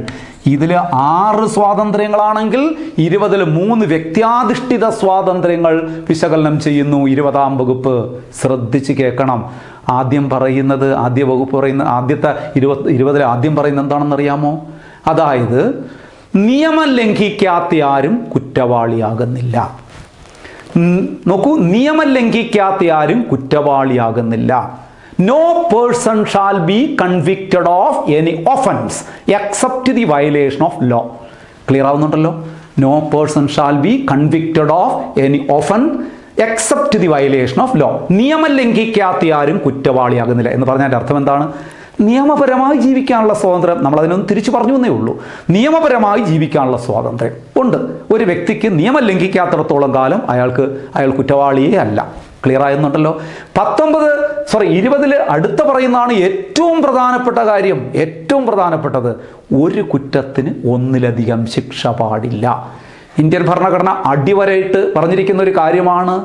ഇതിൽ 6 സ്വാതന്ത്ര്യങ്ങളാണെങ്കിൽ 20-ൽ 3 വ്യക്തിയാധിഷ്ഠിത സ്വാതന്ത്ര്യങ്ങൾ വിശകലനം ചെയ്യുന്നു 20-ാം വകുപ്പ്. ശ്രദ്ധിച്ച് കേൾക്കണം. ആദ്യം പറയുന്നത്, ആദ്യ വകുപ്പ് പറയുന്ന ആദ്യത്തെ 20-ൽ ആദ്യം പറയുന്നത് എന്താണെന്നറിയാമോ? അതായത് നിയമം ലംഘിക്കാത്ത ആരും കുറ്റവാളിയാകുന്നില്ല. നോക്കൂ, നിയമം ലംഘിക്കാത്ത ആരും കുറ്റവാളിയാകുന്നില്ല. No person shall be convicted of any offense except the violation of law. Clear ആവുന്നുണ്ടല്ലോ? No person shall be convicted of any offense except the violation of law. നിയമം ലംഘിക്കാത്ത ആരും കുറ്റവാളിയാകുന്നില്ല എന്ന് പറഞ്ഞാൽ അർത്ഥം എന്താണ്? നിയമപരമായി ജീവിക്കാനുള്ള സ്വാതന്ത്ര്യം. നമ്മളതിനൊന്ന് തിരിച്ചു പറഞ്ഞു എന്നേ ഉള്ളൂ. നിയമപരമായി ജീവിക്കാനുള്ള സ്വാതന്ത്ര്യം ഉണ്ട്. ഒരു വ്യക്തിക്ക് നിയമം ലംഘിക്കാത്തിടത്തോളം കാലം അയാൾ കുറ്റവാളിയേ അല്ല. ക്ലിയർ ആകുന്നുണ്ടല്ലോ. 20 അടുത്ത പറയുന്നതാണ് ഏറ്റവും പ്രധാനപ്പെട്ട കാര്യം. ഏറ്റവും പ്രധാനപ്പെട്ടത്, ഒരു കുറ്റത്തിന് ഒന്നിലധികം ശിക്ഷ പാടില്ല. ഇന്ത്യൻ ഭരണഘടന അടിവരയിട്ട് പറഞ്ഞിരിക്കുന്ന ഒരു കാര്യമാണ്,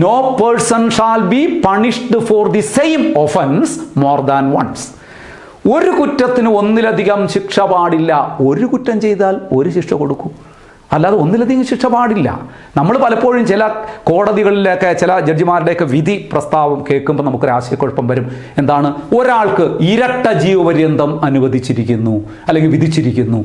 no person shall be punished for the same offence more than once. ഒരു കുറ്റത്തിന് ഒന്നിലധികം ശിക്ഷ പാടില്ല. ഒരു കുറ്റം ചെയ്താൽ ഒരു ശിക്ഷ കൊടുക്കൂ, അല്ലാതെ ഒന്നിലധികം ശിക്ഷ പാടില്ല. നമ്മൾ പലപ്പോഴും ചില കോടതികളിലൊക്കെ ചില ജഡ്ജിമാരുടെയൊക്കെ വിധി പ്രസ്താവം കേൾക്കുമ്പോൾ നമുക്കൊരു ആശയക്കുഴപ്പം വരും. എന്താണ്, ഒരാൾക്ക് ഇരട്ട ജീവപര്യന്തം അനുവദിച്ചിരിക്കുന്നു അല്ലെങ്കിൽ വിധിച്ചിരിക്കുന്നു.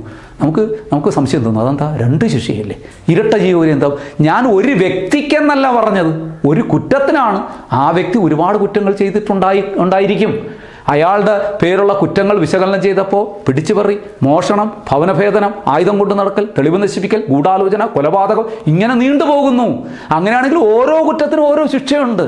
നമുക്ക് സംശയം തോന്നും, അതെന്താ 2 ശിക്ഷയല്ലേ, ഇരട്ട ജീവപര്യന്തം? ഞാൻ ഒരു വ്യക്തിക്കെന്നല്ല പറഞ്ഞത്, ഒരു കുറ്റത്തിനാണ്. ആ വ്യക്തി ഒരുപാട് കുറ്റങ്ങൾ ചെയ്തിട്ടുണ്ടായിരിക്കും. അയാളുടെ പേരുള്ള കുറ്റങ്ങൾ വിശകലനം ചെയ്തപ്പോൾ പിടിച്ചുപറി, മോഷണം, ഭവനഭേദനം, ആയുധം കൊണ്ട് നടക്കൽ, തെളിവ് നശിപ്പിക്കൽ, ഗൂഢാലോചന, കൊലപാതകം, ഇങ്ങനെ നീണ്ടുപോകുന്നു. അങ്ങനെയാണെങ്കിൽ ഓരോ കുറ്റത്തിനും ഓരോ ശിക്ഷയുണ്ട്.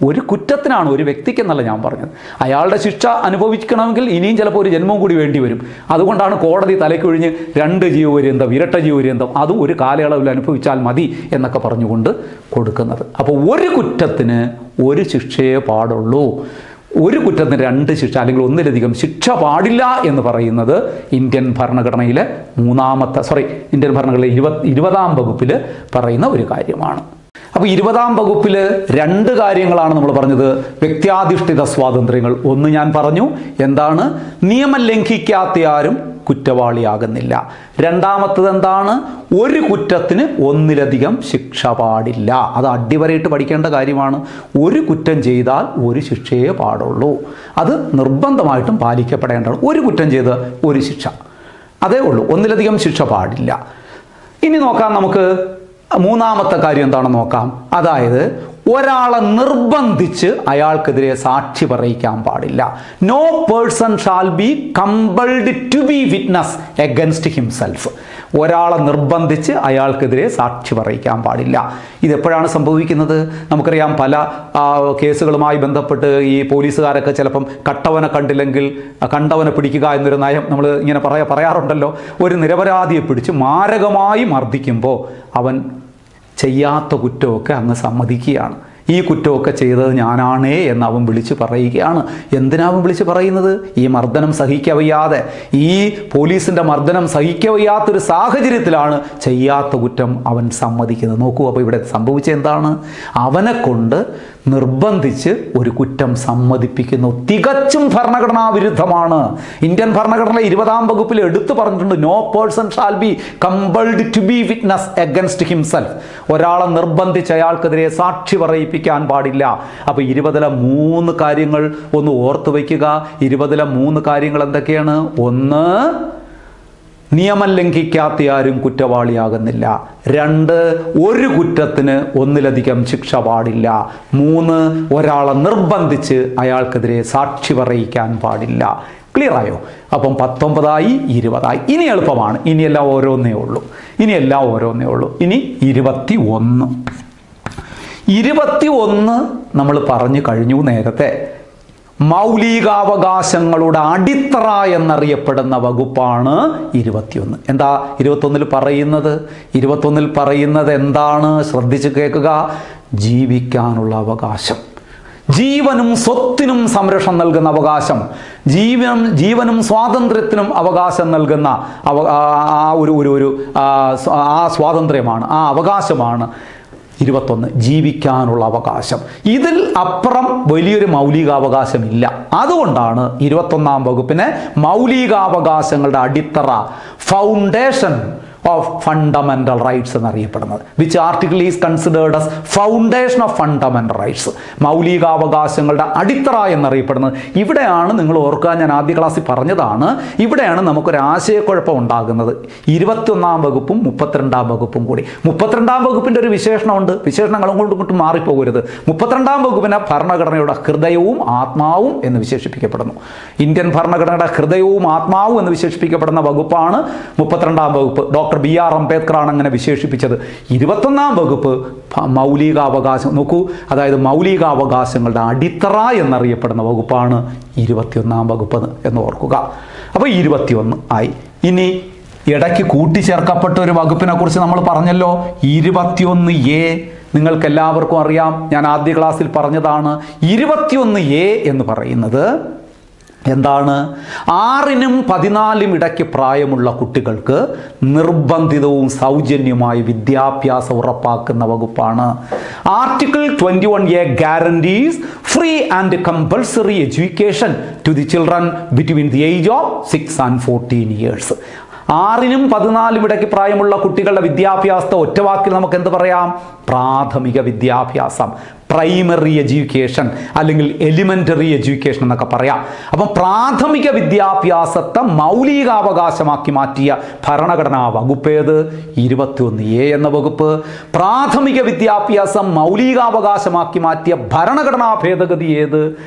ഒരു കുറ്റത്തിനാണ്, ഒരു വ്യക്തിക്കെന്നല്ല ഞാൻ പറഞ്ഞത്. അയാളുടെ ശിക്ഷ അനുഭവിക്കണമെങ്കിൽ ഇനിയും ചിലപ്പോൾ ഒരു ജന്മം കൂടി വേണ്ടി വരും. അതുകൊണ്ടാണ് കോടതി തലയ്ക്കൊഴിഞ്ഞ് 2 ജീവപര്യന്തം, ഇരട്ട ജീവപര്യന്തം, അതും ഒരു കാലയളവിൽ അനുഭവിച്ചാൽ മതി എന്നൊക്കെ പറഞ്ഞുകൊണ്ട് കൊടുക്കുന്നത്. അപ്പോൾ ഒരു കുറ്റത്തിന് ഒരു ശിക്ഷയെ പാടുള്ളൂ. ഒരു കുറ്റത്തിന് 2 ശിക്ഷ അല്ലെങ്കിൽ ഒന്നിലധികം ശിക്ഷ പാടില്ല എന്ന് പറയുന്നത് ഇന്ത്യൻ ഭരണഘടനയിലെ ഇന്ത്യൻ ഭരണഘടനയിലെ 20-ാം വകുപ്പിൽ പറയുന്ന ഒരു കാര്യമാണ്. അപ്പോൾ 20-ാം വകുപ്പിൽ 2 കാര്യങ്ങളാണ് നമ്മൾ പറഞ്ഞത്. വ്യക്തിയാധിഷ്ഠിത സ്വാതന്ത്ര്യങ്ങൾ ഒന്ന് ഞാൻ പറഞ്ഞു, എന്താണ്, നിയമം ലംഘിക്കാത്തയാരും കുറ്റവാളിയാകുന്നില്ല. രണ്ടാമത്തത് എന്താണ്, ഒരു കുറ്റത്തിന് ഒന്നിലധികം ശിക്ഷ പാടില്ല. അത് അടിവരയിട്ട് പഠിക്കേണ്ട കാര്യമാണ്. ഒരു കുറ്റം ചെയ്താൽ ഒരു ശിക്ഷയെ പാടുള്ളൂ. അത് നിർബന്ധമായിട്ടും പാലിക്കപ്പെടേണ്ടതാണ്. ഒരു കുറ്റം ചെയ്ത് ഒരു ശിക്ഷ, അതേ ഉള്ളൂ. ഒന്നിലധികം ശിക്ഷ പാടില്ല. ഇനി നോക്കാം, നമുക്ക് 3-ാമത്തെ കാര്യം എന്താണെന്ന് നോക്കാം. അതായത് ഒരാളെ നിർബന്ധിച്ച് അയാൾക്കെതിരെ സാക്ഷി പറയിക്കാൻ പാടില്ല. No person shall be compelled to be witness against himself. ഒരാളെ നിർബന്ധിച്ച് അയാൾക്കെതിരെ സാക്ഷി പറയിക്കാൻ പാടില്ല. ഇതെപ്പോഴാണ് സംഭവിക്കുന്നത്? നമുക്കറിയാം, പല കേസുകളുമായി ബന്ധപ്പെട്ട് ഈ പോലീസുകാരൊക്കെ ചിലപ്പം കട്ടവനെ കണ്ടില്ലെങ്കിൽ കണ്ടവനെ പിടിക്കുക എന്നൊരു നയം നമ്മൾ ഇങ്ങനെ പറയാറുണ്ടല്ലോ. ഒരു നിരപരാധിയെ പിടിച്ച് മാരകമായി മർദ്ദിക്കുമ്പോൾ അവൻ ചെയ്യാത്ത കുറ്റമൊക്കെ അങ്ങ് സമ്മതിക്കുകയാണ്. ഈ കുറ്റമൊക്കെ ചെയ്തത് ഞാനാണേ എന്ന് അവൻ വിളിച്ച് പറയുകയാണ്. എന്തിനാവൻ വിളിച്ച് പറയുന്നത്? ഈ മർദ്ദനം സഹിക്കവയ്യാതെ, ഈ പോലീസിൻ്റെ മർദ്ദനം സഹിക്കവയ്യാത്തൊരു സാഹചര്യത്തിലാണ് ചെയ്യാത്ത കുറ്റം അവൻ സമ്മതിക്കുന്നത്. നോക്കൂ, അപ്പോൾ ഇവിടെ സംഭവിച്ചത് എന്താണ്? അവനെ കൊണ്ട് നിർബന്ധിച്ച് ഒരു കുറ്റം സമ്മതിപ്പിക്കുന്നു. തികച്ചും ഭരണഘടനാ വിരുദ്ധമാണ്. ഇന്ത്യൻ ഭരണഘടനയിലെ 20-ാം വകുപ്പിൽ എടുത്തു പറഞ്ഞിട്ടുണ്ട്, no person shall be compelled to be witness against himself. ഒരാളെ നിർബന്ധിച്ച് അയാൾക്കെതിരെ സാക്ഷി പറയിപ്പിക്കാൻ പാടില്ല. അപ്പോൾ 20-ലെ 3 കാര്യങ്ങൾ ഒന്ന് ഓർത്തു വയ്ക്കുക. 20-ലെ 3 കാര്യങ്ങൾ എന്തൊക്കെയാണ്? ഒന്ന്, നിയമം ലംഘിക്കാത്തയാരും കുറ്റവാളിയാകുന്നില്ല. 2, ഒരു കുറ്റത്തിന് ഒന്നിലധികം ശിക്ഷ പാടില്ല. 3, ഒരാളെ നിർബന്ധിച്ച് അയാൾക്കെതിരെ സാക്ഷി പറയിക്കാൻ പാടില്ല. ക്ലിയർ ആയോ? അപ്പം 19-ആയി 20-ആയി. ഇനി എളുപ്പമാണ്. ഇനിയെല്ലാം ഓരോന്നേ ഉള്ളൂ. ഇനി 21 നമ്മൾ പറഞ്ഞു കഴിഞ്ഞു നേരത്തെ. മൗലികാവകാശങ്ങളുടെ അടിത്തറ എന്നറിയപ്പെടുന്ന വകുപ്പാണ് 21. എന്താ 21-ൽ പറയുന്നത്? 21-ൽ പറയുന്നത് എന്താണ്? ശ്രദ്ധിച്ച് കേൾക്കുക. ജീവിക്കാനുള്ള അവകാശം, ജീവനും സ്വത്തിനും സംരക്ഷണം നൽകുന്ന അവകാശം, ജീവനും സ്വാതന്ത്ര്യത്തിനും അവകാശം നൽകുന്ന ആ സ്വാതന്ത്ര്യമാണ്, ആ അവകാശമാണ് 21. ജീവിക്കാനുള്ള അവകാശം. ഇതിൽ അപ്പുറം വലിയൊരു മൗലികാവകാശമില്ല. അതുകൊണ്ടാണ് 21-ാം വകുപ്പിനെ മൗലികാവകാശങ്ങളുടെ അടിത്തറ, ഫൗണ്ടേഷൻ ഓഫ് ഫണ്ടമെന്റൽ റൈറ്റ്സ് എന്നറിയപ്പെടുന്നത്. Which article is considered as foundation of fundamental rights. മൗലികാവകാശങ്ങളുടെ അടിത്തറ എന്നറിയപ്പെടുന്നത്. ഇവിടെയാണ്, നിങ്ങൾ ഓർക്കുക, ഞാൻ ആദ്യ ക്ലാസ്സിൽ പറഞ്ഞതാണ്, ഇവിടെയാണ് നമുക്കൊരു ആശയക്കുഴപ്പം ഉണ്ടാകുന്നത്. 21-ാം വകുപ്പും 32-ാം വകുപ്പും കൂടി. 32-ാം വകുപ്പിൻ്റെ ഒരു വിശേഷണമുണ്ട്. വിശേഷണങ്ങളും കൊണ്ടും മാറിപ്പോകരുത്. 32-ാം വകുപ്പിനെ ഭരണഘടനയുടെ ഹൃദയവും ആത്മാവും എന്ന് വിശേഷിപ്പിക്കപ്പെടുന്നു. ഇന്ത്യൻ ഭരണഘടനയുടെ ഹൃദയവും ആത്മാവും എന്ന് വിശേഷിപ്പിക്കപ്പെടുന്ന വകുപ്പാണ് 32-ാം വകുപ്പ്. ഡോക്ടർ BR അംബേദ്കറാണ് അങ്ങനെ വിശേഷിപ്പിച്ചത്. 21-ാം വകുപ്പ് മൗലികാവകാശം, നോക്കൂ, അതായത് മൗലികാവകാശങ്ങളുടെ അടിത്തറ എന്നറിയപ്പെടുന്ന വകുപ്പാണ് 21-ാം വകുപ്പ് എന്ന് ഓർക്കുക. അപ്പോൾ 21 ആയി. ഇനി ഇടയ്ക്ക് കൂട്ടിച്ചേർക്കപ്പെട്ട ഒരു വകുപ്പിനെ കുറിച്ച് നമ്മൾ പറഞ്ഞല്ലോ, 21A നിങ്ങൾക്ക് എല്ലാവർക്കും അറിയാം, ഞാൻ ആദ്യ ക്ലാസ്സിൽ പറഞ്ഞതാണ്. 21A എന്ന് പറയുന്നത് എന്താണ്? 6നും 14 ഇടയ്ക്ക് പ്രായമുള്ള കുട്ടികൾക്ക് നിർബന്ധിതവും സൗജന്യമായി വിദ്യാഭ്യാസം ഉറപ്പാക്കുന്ന വകുപ്പാണ്. Article 21A guarantees free and compulsory education to the children between the age of 6 and 14 years. 6നും 14 ഇടയ്ക്ക് പ്രായമുള്ള കുട്ടികളുടെ വിദ്യാഭ്യാസത്തെ ഒറ്റവാക്കിൽ നമുക്ക് എന്ത് പറയാം? പ്രാഥമിക വിദ്യാഭ്യാസം, പ്രൈമറി എഡ്യൂക്കേഷൻ അല്ലെങ്കിൽ എലിമെൻ്ററി എഡ്യൂക്കേഷൻ എന്നൊക്കെ പറയാം. അപ്പം പ്രാഥമിക വിദ്യാഭ്യാസത്തെ മൗലികാവകാശമാക്കി മാറ്റിയ ഭരണഘടനാ വകുപ്പ് ഏത്? 21A എന്ന വകുപ്പ്. പ്രാഥമിക വിദ്യാഭ്യാസം മൗലികാവകാശമാക്കി മാറ്റിയ ഭരണഘടനാ ഭേദഗതി ഏത്?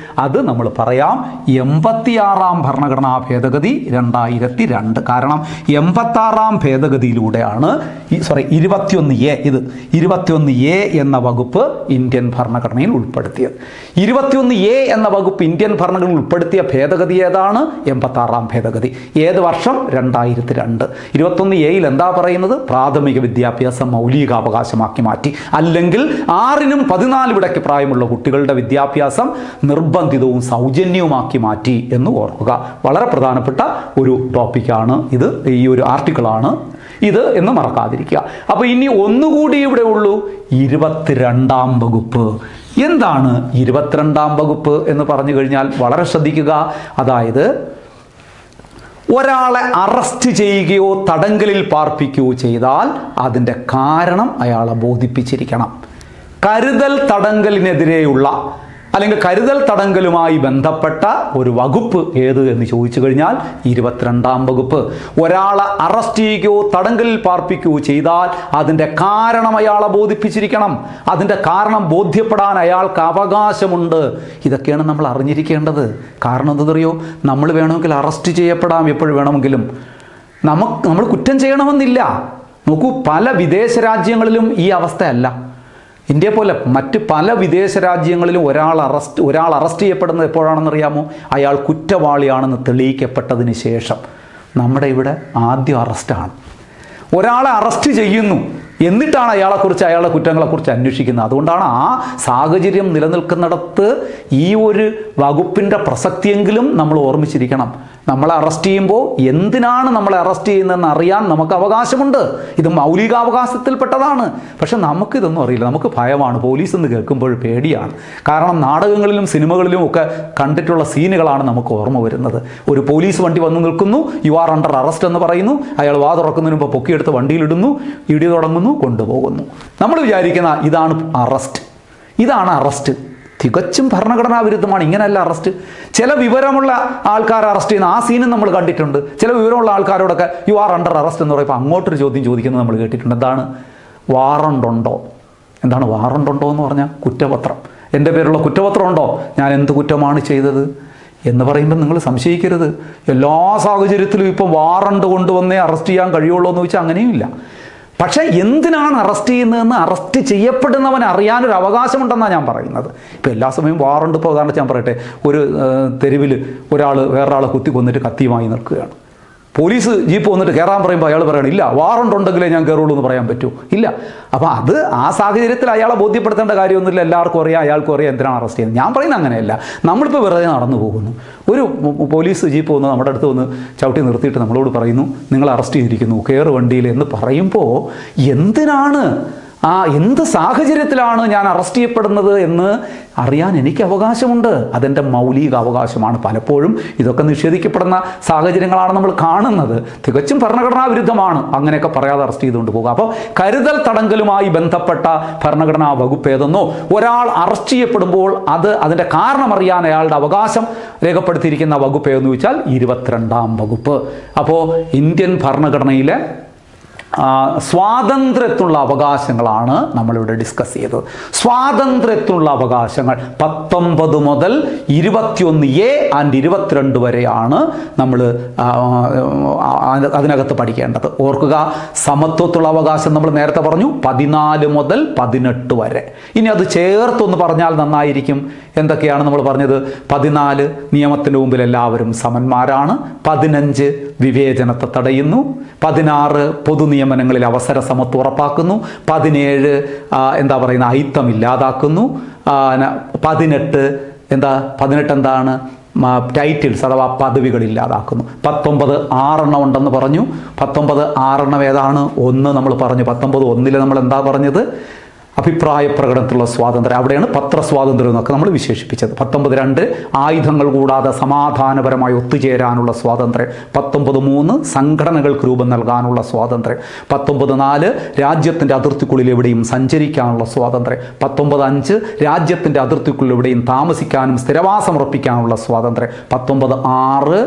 അത് നമ്മൾ പറയാം 86ാം ഭരണഘടനാ ഭേദഗതി 2002. കാരണം 86ാം ഭേദഗതിയിലൂടെയാണ് 21A ഇത് 21A എന്ന വകുപ്പ് ഇന്ത്യൻ ഭരണഘടനയിൽ ഉൾപ്പെടുത്തിയത്. 21A എന്ന വകുപ്പ് ഇന്ത്യൻ ഭരണഘടനയിൽ ഉൾപ്പെടുത്തിയ ഭേദഗതി ഏതാണ്? 86ാം ഭേദഗതി. ഏത് വർഷം? 2002. 21A എന്താ പറയുന്നത്? പ്രാഥമിക വിദ്യാഭ്യാസം മൗലികാവകാശമാക്കി മാറ്റി. അല്ലെങ്കിൽ 6നും 14 ഇടയ്ക്ക് പ്രായമുള്ള കുട്ടികളുടെ വിദ്യാഭ്യാസം നിർബന്ധിതവും സൗജന്യവുമാക്കി മാറ്റി എന്ന് ഓർക്കുക. വളരെ പ്രധാനപ്പെട്ട ഒരു ടോപ്പിക്കാണ് ഇത്, ഈ ഒരു ആർട്ടിക്കിളാണ് ഇത് എന്ന് മറക്കാതിരിക്കുക. അപ്പോൾ ഇനി ഒന്നുകൂടി ഇവിടെ ഉള്ളൂ, 22ാം വകുപ്പ്. എന്താണ് 22ാം വകുപ്പ് എന്ന് പറഞ്ഞു കഴിഞ്ഞാൽ വളരെ ശ്രദ്ധിക്കുക. അതായത് ഒരാളെ അറസ്റ്റ് ചെയ്യുകയോ തടങ്കലിൽ പാർപ്പിക്കുകയോ ചെയ്താൽ അതിൻ്റെ കാരണം അയാളെ ബോധിപ്പിച്ചിരിക്കണം. കരുതൽ തടങ്കലിനെതിരെയുള്ള അല്ലെങ്കിൽ കരുതൽ തടങ്കലുമായി ബന്ധപ്പെട്ട ഒരു വകുപ്പ് ഏത് എന്ന് ചോദിച്ചു കഴിഞ്ഞാൽ 22ാം വകുപ്പ്. ഒരാളെ അറസ്റ്റ് ചെയ്യുകയോ തടങ്കലിൽ പാർപ്പിക്കുകയോ ചെയ്താൽ അതിൻ്റെ കാരണം അയാളെ ബോധിപ്പിച്ചിരിക്കണം. അതിൻ്റെ കാരണം ബോധ്യപ്പെടാൻ അയാൾക്ക് അവകാശമുണ്ട്. ഇതൊക്കെയാണ് നമ്മൾ അറിഞ്ഞിരിക്കേണ്ടത്. കാരണം എന്തെന്നറിയോ? നമ്മൾ വേണമെങ്കിൽ അറസ്റ്റ് ചെയ്യപ്പെടാം എപ്പോഴും വേണമെങ്കിലും. നമ്മൾ കുറ്റം ചെയ്യണമെന്നില്ല. നോക്കൂ, പല വിദേശ രാജ്യങ്ങളിലും ഈ അവസ്ഥയല്ല. ഇന്ത്യ പോലെ മറ്റ് പല വിദേശ രാജ്യങ്ങളിലും ഒരാൾ അറസ്റ്റ് ചെയ്യപ്പെടുന്നത് എപ്പോഴാണെന്നറിയാമോ? അയാൾ കുറ്റവാളിയാണെന്ന് തെളിയിക്കപ്പെട്ടതിന് ശേഷം. നമ്മുടെ ഇവിടെ ആദ്യം അറസ്റ്റാണ്. ഒരാളെ അറസ്റ്റ് ചെയ്യുന്നു, എന്നിട്ടാണ് അയാളുടെ കുറ്റങ്ങളെക്കുറിച്ച് അന്വേഷിക്കുന്നത്. അതുകൊണ്ടാണ് ആ സാഹചര്യം നിലനിൽക്കുന്നിടത്ത് ഈ ഒരു വകുപ്പിൻ്റെ പ്രസക്തിയെങ്കിലും നമ്മൾ ഓർമ്മിച്ചിരിക്കണം. നമ്മളെ അറസ്റ്റ് ചെയ്യുമ്പോൾ എന്തിനാണ് നമ്മളെ അറസ്റ്റ് ചെയ്യുന്നതെന്ന് അറിയാൻ നമുക്ക് അവകാശമുണ്ട്. ഇത് മൗലികാവകാശത്തിൽപ്പെട്ടതാണ്. പക്ഷെ നമുക്കിതൊന്നും അറിയില്ല. നമുക്ക് ഭയമാണ്. പോലീസ് എന്ന് കേൾക്കുമ്പോൾ പേടിയാണ്. കാരണം നാടകങ്ങളിലും സിനിമകളിലും ഒക്കെ കണ്ടിട്ടുള്ള സീനുകളാണ് നമുക്ക് ഓർമ്മ വരുന്നത്. ഒരു പോലീസ് വണ്ടി വന്ന് നിൽക്കുന്നു, യു ആർ അണ്ടർ അറസ്റ്റ് എന്ന് പറയുന്നു. അയാൾ വാ തുറക്കുന്നതിന് മുമ്പ് പൊക്കിയെടുത്ത് വണ്ടിയിലിടുന്നു, ഇടി തുടങ്ങുന്നു, കൊണ്ടുപോകുന്നു. നമ്മൾ വിചാരിക്കുന്ന ഇതാണ് അറസ്റ്റ്. തികച്ചും ഭരണഘടനാ വിരുദ്ധമാണ്. ഇങ്ങനെയല്ല അറസ്റ്റ്. ചില വിവരമുള്ള ആൾക്കാരെ അറസ്റ്റ് ചെയ്യുന്ന ആ സീനും നമ്മൾ കണ്ടിട്ടുണ്ട്. ചില വിവരമുള്ള ആൾക്കാരോടൊക്കെ യു ആർ അണ്ടർ അറസ്റ്റ് എന്ന് പറയുമ്പോൾ അങ്ങോട്ടൊരു ചോദ്യം ചോദിക്കുന്നത് നമ്മൾ കേട്ടിട്ടുണ്ട്. എന്താണ്? വാറണ്ടുണ്ടോ? എന്താണ് വാറണ്ടുണ്ടോ എന്ന് പറഞ്ഞാൽ? കുറ്റപത്രം. എൻ്റെ പേരുള്ള കുറ്റപത്രം ഉണ്ടോ? ഞാൻ എന്ത് കുറ്റമാണ് ചെയ്തത് എന്ന് പറയുമ്പോൾ നിങ്ങൾ സംശയിക്കരുത്. എല്ലാ സാഹചര്യത്തിലും ഇപ്പം വാറണ്ട് കൊണ്ടുവന്നേ അറസ്റ്റ് ചെയ്യാൻ കഴിയുള്ളൂ എന്ന് ചോദിച്ചാൽ അങ്ങനെയുമില്ല. പക്ഷേ എന്തിനാണ് അറസ്റ്റ് ചെയ്യുന്നതെന്ന് അറസ്റ്റ് ചെയ്യപ്പെടുന്നവൻ അറിയാനൊരു അവകാശമുണ്ടെന്നാണ് ഞാൻ പറയുന്നത്. ഇപ്പോൾ എല്ലാ സമയവും വാറണ്ട്. ഇപ്പോൾ ഉദാഹരണത്തിന് ഞാൻ പറയട്ടെ, ഒരു തെരുവിൽ ഒരാൾ വേറൊരാളെ കുത്തി കൊന്നിട്ട് കത്തിയുമായി നിൽക്കുകയാണ്. പോലീസ് ജീപ്പ് വന്നിട്ട് കയറാൻ പറയുമ്പോൾ അയാൾ പറയണം ഇല്ല, വാറണ്ട് ഉണ്ടെങ്കിലേ ഞാൻ കയറുള്ളൂ എന്ന് പറയാൻ പറ്റൂ. ഇല്ല. അപ്പോൾ അത് ആ സാഹചര്യത്തിൽ അയാളെ ബോധ്യപ്പെടുത്തേണ്ട കാര്യമൊന്നുമില്ല. എല്ലാവർക്കും അറിയാം, അയാൾക്കും അറിയാം എന്തിനാണ് അറസ്റ്റ് ചെയ്യുന്നത്. ഞാൻ പറയുന്നത് അങ്ങനെയല്ല. നമ്മളിപ്പോൾ വെറുതെ നടന്നു പോകുന്നു. ഒരു പോലീസ് ജീപ്പ് വന്ന് നമ്മുടെ അടുത്ത് വന്ന് ചവിട്ടി നിർത്തിയിട്ട് നമ്മളോട് പറയുന്നു നിങ്ങൾ അറസ്റ്റ് ചെയ്തിരിക്കുന്നു, കയറ് വണ്ടിയിൽ എന്ന് പറയുമ്പോൾ എന്തിനാണ്, എന്ത് സാഹചര്യത്തിലാണ് ഞാൻ അറസ്റ്റ് ചെയ്യപ്പെടുന്നത് എന്ന് അറിയാൻ എനിക്ക് അവകാശമുണ്ട്. അതെൻ്റെ മൗലിക അവകാശമാണ്. പലപ്പോഴും ഇതൊക്കെ നിഷേധിക്കപ്പെടുന്ന സാഹചര്യങ്ങളാണ് നമ്മൾ കാണുന്നത്. തികച്ചും ഭരണഘടനാ വിരുദ്ധമാണ് അങ്ങനെയൊക്കെ പറയാതെ അറസ്റ്റ് ചെയ്തുകൊണ്ട് പോകുക. അപ്പോൾ കരുതൽ തടങ്കലുമായി ബന്ധപ്പെട്ട ഭരണഘടനാ വകുപ്പ് ഏതെന്നോ, ഒരാൾ അറസ്റ്റ് ചെയ്യപ്പെടുമ്പോൾ അതിൻ്റെ കാരണം അറിയാൻ അയാളുടെ അവകാശം രേഖപ്പെടുത്തിയിരിക്കുന്ന വകുപ്പ് ഏതെന്ന് ചോദിച്ചാൽ 22ാം വകുപ്പ്. അപ്പോൾ ഇന്ത്യൻ ഭരണഘടനയിലെ സ്വാതന്ത്ര്യത്തിനുള്ള അവകാശങ്ങളാണ് നമ്മളിവിടെ ഡിസ്കസ് ചെയ്തത്. സ്വാതന്ത്ര്യത്തിനുള്ള അവകാശങ്ങൾ 19 മുതൽ 21A ആൻഡ് 22 വരെയാണ് നമ്മൾ അതിനകത്ത് പഠിക്കേണ്ടത്. ഓർക്കുക, സമത്വത്തിലുള്ള അവകാശം നമ്മൾ നേരത്തെ പറഞ്ഞു 14 മുതൽ 18 വരെ. ഇനി അത് ചേർത്തൊന്ന് പറഞ്ഞാൽ നന്നായിരിക്കും. എന്തൊക്കെയാണ് നമ്മൾ പറഞ്ഞത്? 14 നിയമത്തിൻ്റെ മുമ്പിൽ എല്ലാവരും സമന്മാരാണ്. 15 വിവേചനത്തെ തടയുന്നു. 16 പൊതു നിയമനങ്ങളിൽ അവസര സമത്വം ഉറപ്പാക്കുന്നു. 17 എന്താ പറയുന്ന അയിത്തം ഇല്ലാതാക്കുന്നു. 18 എന്താണ് ടൈറ്റിൽസ് അഥവാ പദവികൾ ഇല്ലാതാക്കുന്നു. 19 6 ഉണ്ടെന്ന് പറഞ്ഞു. 19 6 ഏതാണ്? 1 നമ്മൾ പറഞ്ഞു. 19 നമ്മൾ എന്താ പറഞ്ഞത്? അഭിപ്രായ പ്രകടനത്തിലുള്ള സ്വാതന്ത്ര്യം. അവിടെയാണ് പത്രസ്വാതന്ത്ര്യം എന്നൊക്കെ നമ്മൾ വിശേഷിപ്പിച്ചത്. 19 ആയുധങ്ങൾ കൂടാതെ സമാധാനപരമായി ഒത്തുചേരാനുള്ള സ്വാതന്ത്ര്യം. 19 സംഘടനകൾക്ക് രൂപം നൽകാനുള്ള സ്വാതന്ത്ര്യം. 19 രാജ്യത്തിൻ്റെ അതിർത്തിക്കുള്ളിൽ എവിടെയും സഞ്ചരിക്കാനുള്ള സ്വാതന്ത്ര്യം. 19 രാജ്യത്തിൻ്റെ അതിർത്തിക്കുള്ളിൽ എവിടെയും താമസിക്കാനും സ്ഥിരവാസം ഉറപ്പിക്കാനുള്ള സ്വാതന്ത്ര്യം. 19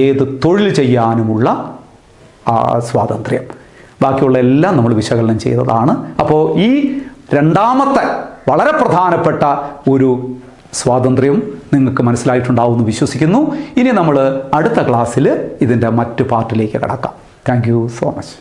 ഏത് തൊഴിൽ ചെയ്യാനുമുള്ള സ്വാതന്ത്ര്യം. ബാക്കിയുള്ള എല്ലാം നമ്മൾ വിശകലനം ചെയ്തതാണ്. അപ്പോൾ ഈ രണ്ടാമത്തെ വളരെ പ്രധാനപ്പെട്ട ഒരു സ്വാതന്ത്ര്യം നിങ്ങൾക്ക് മനസ്സിലായിട്ടുണ്ടാവുമെന്ന് വിശ്വസിക്കുന്നു. ഇനി നമ്മൾ അടുത്ത ക്ലാസ്സിൽ ഇതിൻ്റെ മറ്റു പാർട്ടിലേക്ക് കടക്കാം. Thank you so much.